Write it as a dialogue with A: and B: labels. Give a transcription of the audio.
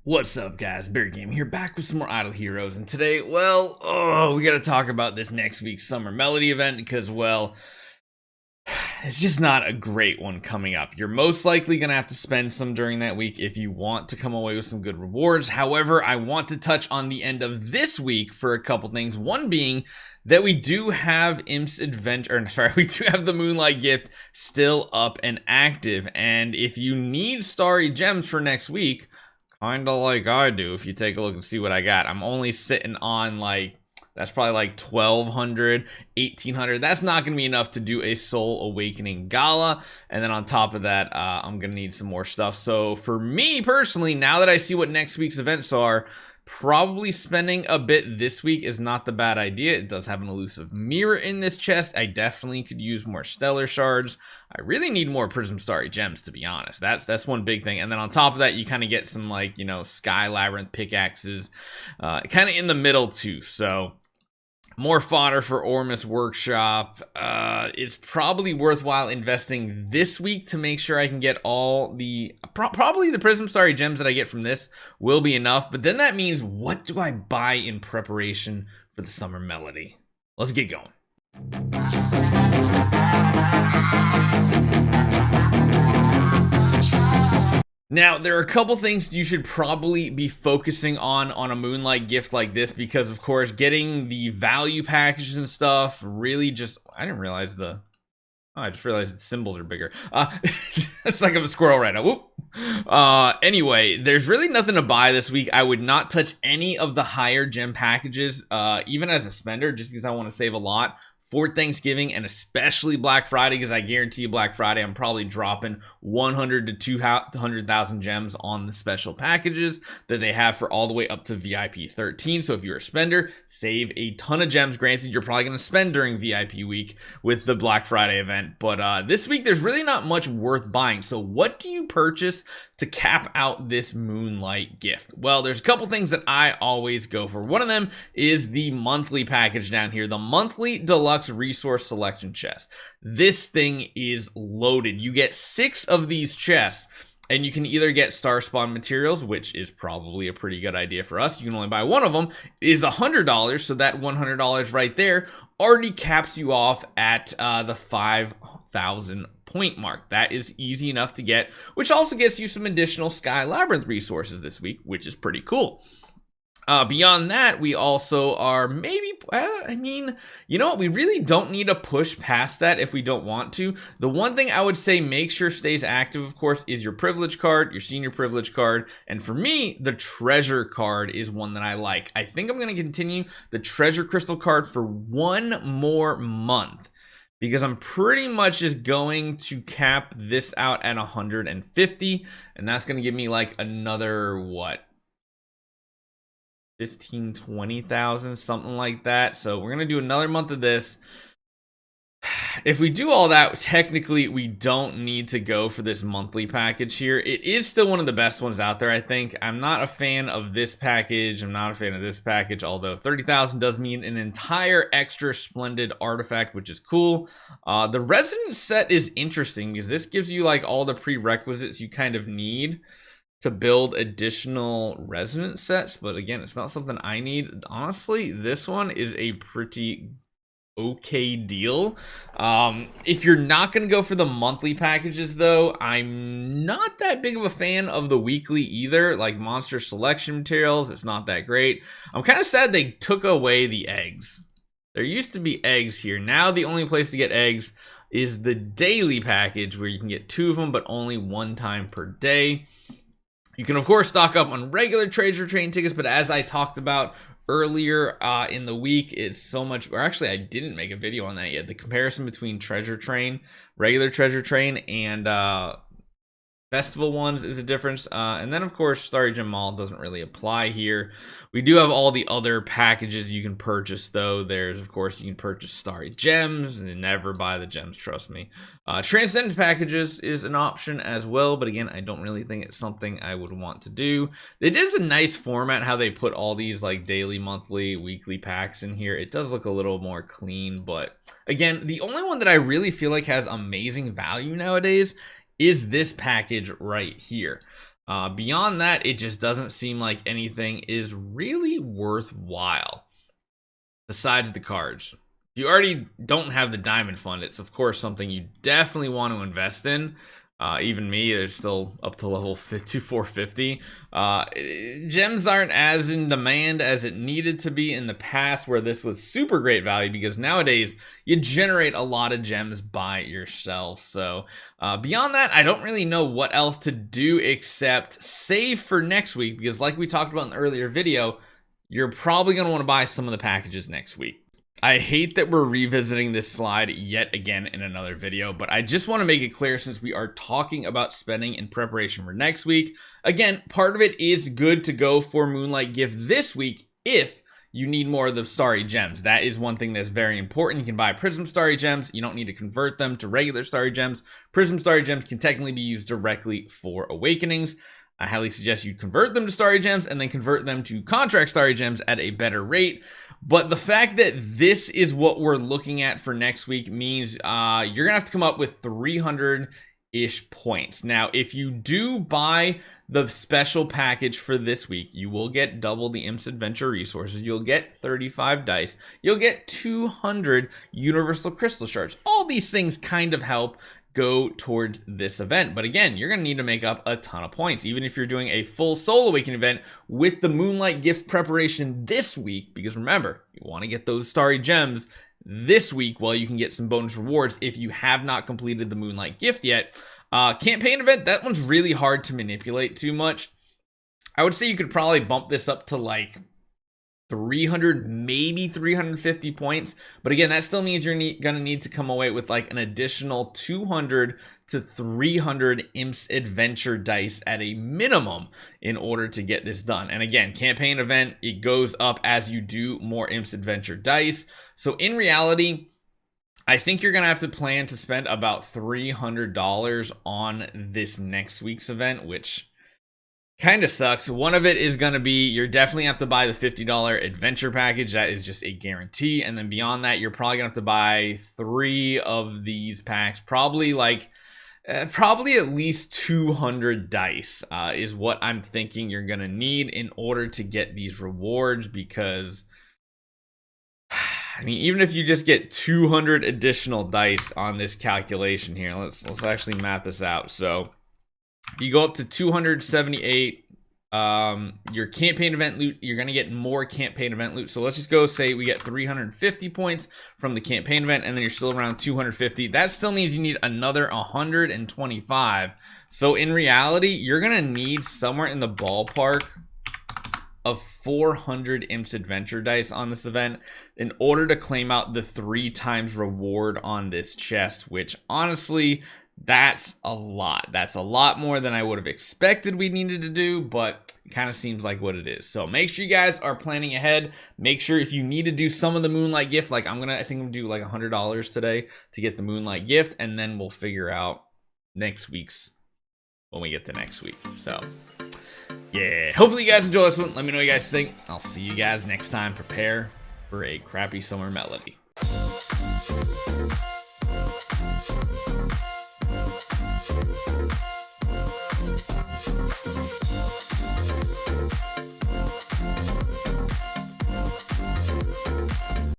A: What's up, guys? Barry Game here, back with some more Idle Heroes, and today, we gotta talk about this next week's Summer Melody event because, it's just not a great one coming up. You're most likely gonna have to spend some during that week if you want to come away with some good rewards. However, I want to touch on the end of this week for a couple things. One being that we do have we do have the Moonlight Gift still up and active, and if you need Starry Gems for next week, kind of like I do, if you take a look and see what I got, I'm only sitting on that's probably like 1200, 1800. That's not going to be enough to do a Soul Awakening Gala. And then on top of that, I'm going to need some more stuff. So for me personally, now that I see what next week's events are, probably spending a bit this week is not the bad idea. It does have an elusive mirror in this chest. I definitely could use more stellar shards. I really need more prism starry gems, to be honest. That's one big thing. And then on top of that, you kind of get some sky labyrinth pickaxes kind of in the middle too. So more fodder for Ormus Workshop. It's probably worthwhile investing this week to make sure I can get all the probably the Prism Starry Gems that I get from this will be enough. But then that means, what do I buy in preparation for the Summer Melody? Let's get going. Now, there are a couple things you should probably be focusing on a Moonlight Gift like this, because, of course, getting the value packages and stuff really just... I didn't realize I just realized the symbols are bigger. It's like I'm a squirrel right now. Whoop. Anyway, there's really nothing to buy this week. I would not touch any of the higher gem packages, even as a spender, just because I want to save a lot for Thanksgiving and especially Black Friday, because I guarantee you Black Friday I'm probably dropping 100 to 200,000 gems on the special packages that they have for all the way up to VIP 13. So if you're a spender, save a ton of gems. Granted, you're probably going to spend during VIP week with the Black Friday event, but this week there's really not much worth buying. So what do you purchase to cap out this Moonlight Gift? Well, there's a couple things that I always go for. One of them is the monthly package down here, the monthly deluxe resource selection chest. This thing is loaded. You get 6 of these chests, and you can either get star spawn materials, which is probably a pretty good idea for us. You can only buy one of them. It is $100, so that $100 right there already caps you off at the 5,000 point mark. That is easy enough to get, which also gets you some additional Sky Labyrinth resources this week, which is pretty cool. Beyond that, we also are maybe, you know what? We really don't need to push past that if we don't want to. The one thing I would say make sure stays active, of course, is your privilege card, your senior privilege card. And for me, the treasure card is one that I like. I think I'm going to continue the treasure crystal card for one more month, because I'm pretty much just going to cap this out at 150. And that's going to give me like another, 15, 20,000, something like that. So we're going to do another month of this. If we do all that, technically we don't need to go for this monthly package here. It is still one of the best ones out there, I think. I'm not a fan of this package. I'm not a fan of this package, although 30,000 does mean an entire extra splendid artifact, which is cool. The resonance set is interesting because this gives you like all the prerequisites you kind of need to build additional resonance sets, but again, it's not something I need. Honestly, this one is a pretty okay deal. If you're not going to go for the monthly packages, though, I'm not that big of a fan of the weekly either. Like monster selection materials, it's not that great. I'm kind of sad they took away the eggs. There used to be eggs here. Now the only place to get eggs is the daily package, where you can get 2 of them, but only 1 time per day. You can, of course, stock up on regular treasure train tickets, but as I talked about earlier in the week, it's so much, or actually I didn't make a video on that yet, the comparison between treasure train, regular treasure train, and festival ones is a difference. And then, of course, Starry Gem Mall doesn't really apply here. We do have all the other packages you can purchase, though. There's, of course, you can purchase Starry Gems, and never buy the gems, trust me. Transcendent packages is an option as well, but again, I don't really think it's something I would want to do. It is a nice format how they put all these like daily, monthly, weekly packs in here. It does look a little more clean, but again, the only one that I really feel like has amazing value nowadays is this package right here. Beyond that, it just doesn't seem like anything is really worthwhile besides the cards. If you already don't have the diamond fund, it's of course something you definitely want to invest in. Even me, they're still up to level 450. Gems aren't as in demand as it needed to be in the past, where this was super great value, because nowadays you generate a lot of gems by yourself. So beyond that, I don't really know what else to do except save for next week, because like we talked about in the earlier video, you're probably going to want to buy some of the packages next week. I hate that we're revisiting this slide yet again in another video, but I just want to make it clear, since we are talking about spending in preparation for next week. Again, part of it is good to go for Moonlight Gift this week if you need more of the Starry Gems. That is one thing that's very important. You can buy Prism Starry Gems. You don't need to convert them to regular Starry Gems. Prism Starry Gems can technically be used directly for Awakenings. I highly suggest you convert them to Starry Gems and then convert them to contract Starry Gems at a better rate. But the fact that this is what we're looking at for next week means you're gonna have to come up with 300-ish points. Now, if you do buy the special package for this week, you will get double the Imps Adventure resources. You'll get 35 dice. You'll get 200 Universal Crystal Shards. All these things kind of help go towards this event, but again, you're gonna need to make up a ton of points, even if you're doing a full Soul Awakening event with the Moonlight Gift preparation this week, because remember, you want to get those Starry Gems this week while you can get some bonus rewards if you have not completed the Moonlight Gift yet. Campaign event, that one's really hard to manipulate too much. I would say you could probably bump this up to like 300, maybe 350 points, but again, that still means you're gonna need to come away with like an additional 200 to 300 Imps Adventure dice at a minimum in order to get this done. And again, campaign event, it goes up as you do more Imps Adventure dice. So in reality, I think you're gonna have to plan to spend about $300 on this next week's event, which kind of sucks. One of it is going to be, you're definitely have to buy the $50 adventure package. That is just a guarantee. And then beyond that, you're probably going to have to buy 3 of these packs. Probably at least 200 dice is what I'm thinking you're going to need in order to get these rewards. Because I mean, even if you just get 200 additional dice on this calculation here, let's actually math this out. So you go up to 278, your campaign event loot, you're going to get more campaign event loot. So let's just go say we get 350 points from the campaign event, and then you're still around 250. That still means you need another 125. So in reality, you're going to need somewhere in the ballpark of 400 Imps Adventure dice on this event in order to claim out the 3 times reward on this chest, which honestly, that's a lot. That's a lot more than I would have expected we needed to do, but it kind of seems like what it is. So make sure you guys are planning ahead. Make sure if you need to do some of the Moonlight Gift, like I think I'm gonna do like $100 today to get the Moonlight Gift, and then we'll figure out next week's when we get to next week. So yeah, hopefully you guys enjoy this one. Let me know what you guys think. I'll see you guys next time. Prepare for a crappy summer melody.